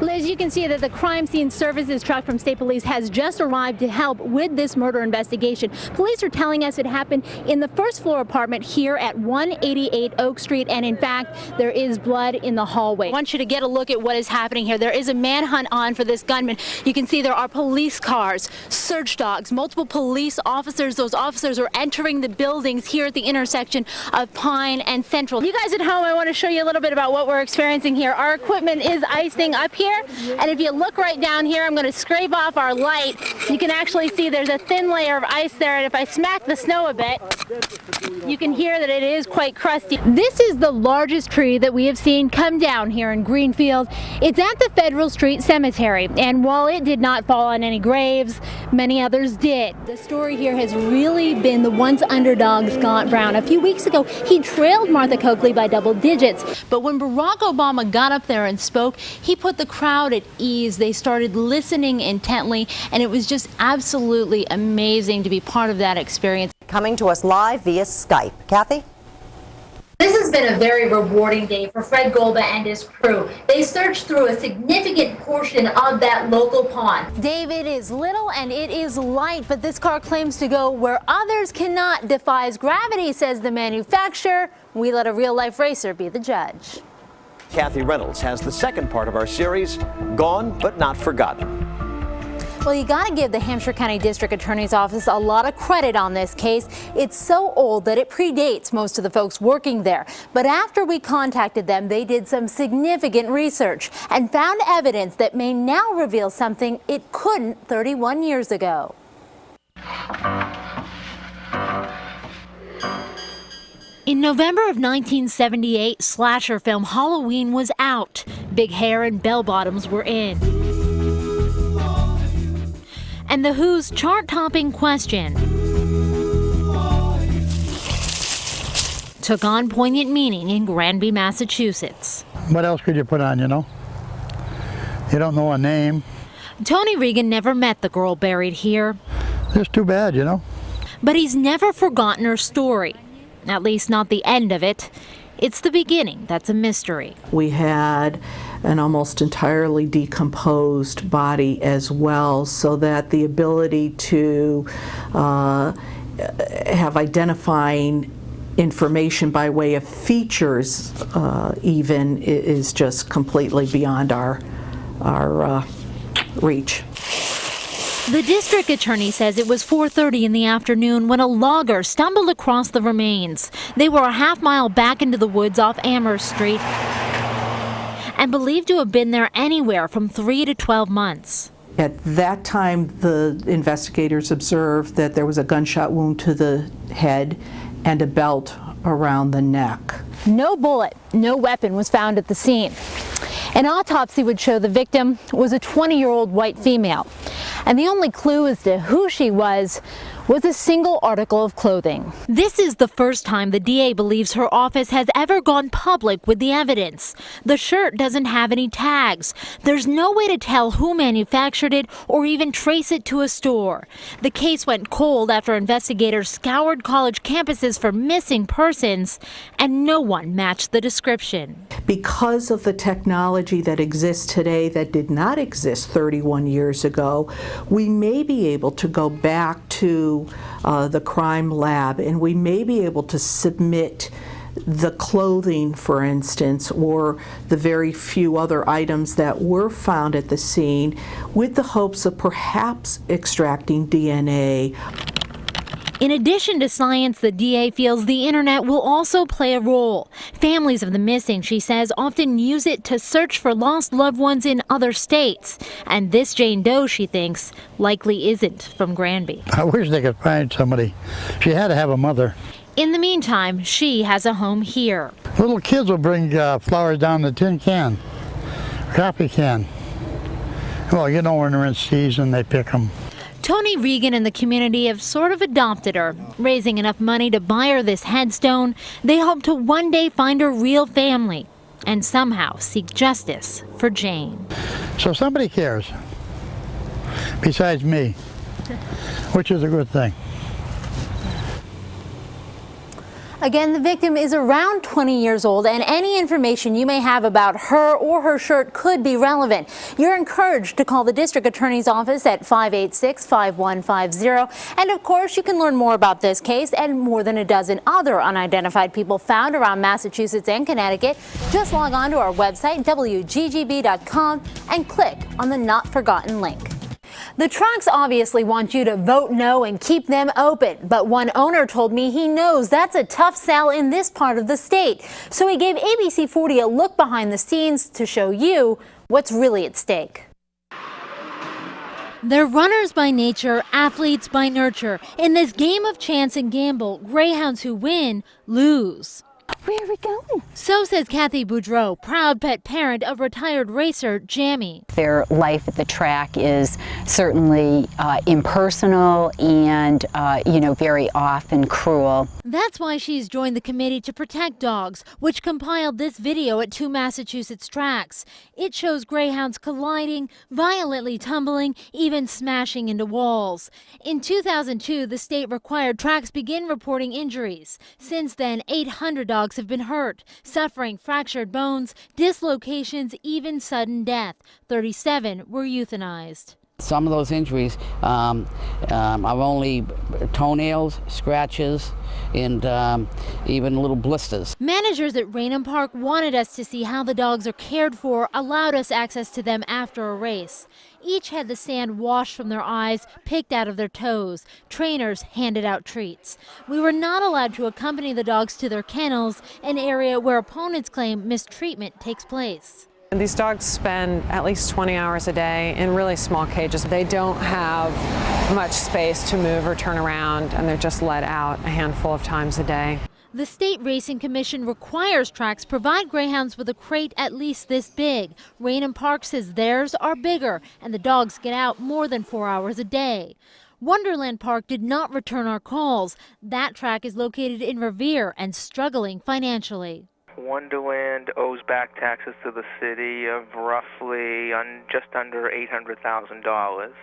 Liz, you can see that the crime scene services truck from State Police has just arrived to help with this murder investigation. Police are telling us it happened in the first floor apartment here at 188 Oak Street, and in fact, there is blood in the hallway. I want you to get a look at what is happening here. There is a manhunt on for this gunman. You can see there are police cars, search dogs, multiple police officers. Those officers are entering the buildings here at the intersection of Pine and Central. You guys at home, I want to show you a little bit about what we're experiencing here. Our equipment is icing up here, and if you look right down here, I'm going to scrape off our light. You can actually see there's a thin layer of ice there, and if I smack the snow a bit, you can hear that it is quite crusty. This is the largest tree that we have seen come down here in Greenfield. It's at the Federal Street Cemetery, and while it did not fall on any graves, many others did. The story here has really been the once underdog Scott Brown. A few weeks ago, he trailed Martha Coakley by double digits, but when Barack Obama got up there and spoke, he put the crowd at ease. They started listening intently, and it was just absolutely amazing to be part of that experience. Coming to us live via Skype. Kathy? This has been a very rewarding day for Fred Golba and his crew. They searched through a significant portion of that local pond. Dave, it is little and it is light, but this car claims to go where others cannot. Defies gravity, says the manufacturer. We let a real-life racer be the judge. Kathy Reynolds has the second part of our series, Gone But Not Forgotten. Well, you got to give the Hampshire County District Attorney's Office a lot of credit on this case. It's so old that it predates most of the folks working there. But after we contacted them, they did some significant research and found evidence that may now reveal something it couldn't 31 years ago. In November of 1978, slasher film Halloween was out. Big hair and bell-bottoms were in. And The Who's chart-topping question took on poignant meaning in Granby, Massachusetts. What else could you put on, you know? You don't know a name. Tony Regan never met the girl buried here. It's too bad, you know? But he's never forgotten her story. At least not the end of it. It's the beginning that's a mystery. We had an almost entirely decomposed body as well, so that the ability to have identifying information by way of features even is just completely beyond our reach. The district attorney says it was 4:30 in the afternoon when a logger stumbled across the remains. They were a half-mile back into the woods off Amherst Street and believed to have been there anywhere from 3 to 12 months. At that time, the investigators observed that there was a gunshot wound to the head and a belt around the neck. No bullet, no weapon was found at the scene. An autopsy would show the victim was a 20-year-old white female. And the only clue as to who she was a single article of clothing. This is the first time the DA believes her office has ever gone public with the evidence. The shirt doesn't have any tags. There's no way to tell who manufactured it or even trace it to a store. The case went cold after investigators scoured college campuses for missing persons, and no one matched the description. Because of the technology that exists today that did not exist 31 years ago, we may be able to go back to the crime lab, and we may be able to submit the clothing, for instance, or the very few other items that were found at the scene, with the hopes of perhaps extracting DNA. In addition to science, the DA feels the internet will also play a role. Families of the missing, she says, often use it to search for lost loved ones in other states. And this Jane Doe, she thinks, likely isn't from Granby. I wish they could find somebody. She had to have a mother. In the meantime, she has a home here. Little kids will bring flowers down the tin can, coffee can. Well, you know, when they're in season, they pick them. Tony Regan and the community have sort of adopted her. Raising enough money to buy her this headstone, they hope to one day find her real family and somehow seek justice for Jane. So somebody cares, besides me, which is a good thing. Again, the victim is around 20 years old, and any information you may have about her or her shirt could be relevant. You're encouraged to call the district attorney's office at 586-5150. And of course, you can learn more about this case and more than a dozen other unidentified people found around Massachusetts and Connecticut. Just log on to our website, WGGB.com, and click on the Not Forgotten link. The tracks obviously want you to vote no and keep them open, but one owner told me he knows that's a tough sell in this part of the state. So he gave ABC 40 a look behind the scenes to show you what's really at stake. They're runners by nature, athletes by nurture. In this game of chance and gamble, greyhounds who win lose. Where are we going? So says Kathy Boudreau, proud pet parent of retired racer Jamie. Their life at the track is certainly impersonal and, very often cruel. That's why she's joined the committee to protect dogs, which compiled this video at 2 Massachusetts tracks. It shows greyhounds colliding, violently tumbling, even smashing into walls. In 2002, the state required tracks begin reporting injuries. Since then, 800 dogs have been hurt, suffering fractured bones, dislocations, even sudden death. 37 were euthanized. Some of those injuries are only toenails, scratches, and even little blisters. Managers at Reynolds Park wanted us to see how the dogs are cared for, allowed us access to them after a race. Each had the sand washed from their eyes, picked out of their toes. Trainers handed out treats. We were not allowed to accompany the dogs to their kennels, an area where opponents claim mistreatment takes place. These dogs spend at least 20 hours a day in really small cages. They don't have much space to move or turn around, and they're just let out a handful of times a day. The State Racing Commission requires tracks provide greyhounds with a crate at least this big. Reynolds Park says theirs are bigger, and the dogs get out more than 4 hours a day. Wonderland Park did not return our calls. That track is located in Revere and struggling financially. Wonderland owes back taxes to the city of roughly just under $800,000,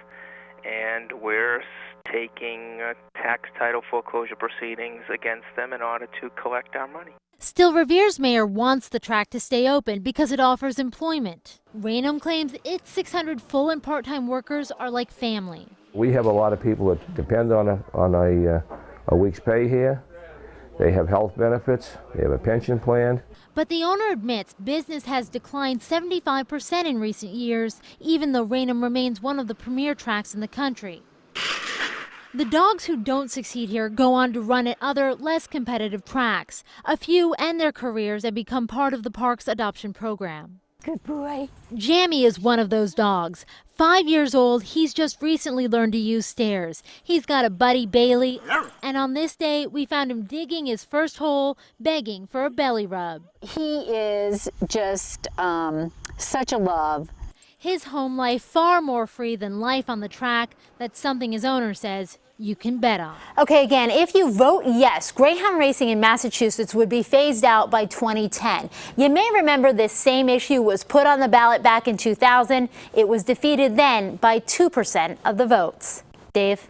and we're taking tax title foreclosure proceedings against them in order to collect our money. Still, Revere's mayor wants the track to stay open because it offers employment. Reynolds claims its 600 full and part-time workers are like family. We have a lot of people that depend on a week's pay here. They have health benefits, they have a pension plan. But the owner admits business has declined 75% in recent years, even though Reynolds remains one of the premier tracks in the country. The dogs who don't succeed here go on to run at other, less competitive tracks. A few end their careers and become part of the park's adoption program. Good boy. Jamie is one of those dogs. 5 years old, he's just recently learned to use stairs. He's got a buddy, Bailey, and on this day, we found him digging his first hole, begging for a belly rub. He is just such a love. His home life far more free than life on the track. That's something his owner says you can bet on. Okay, again, if you vote yes, greyhound racing in Massachusetts would be phased out by 2010. You may remember this same issue was put on the ballot back in 2000. It was defeated then by 2% of the votes. Dave?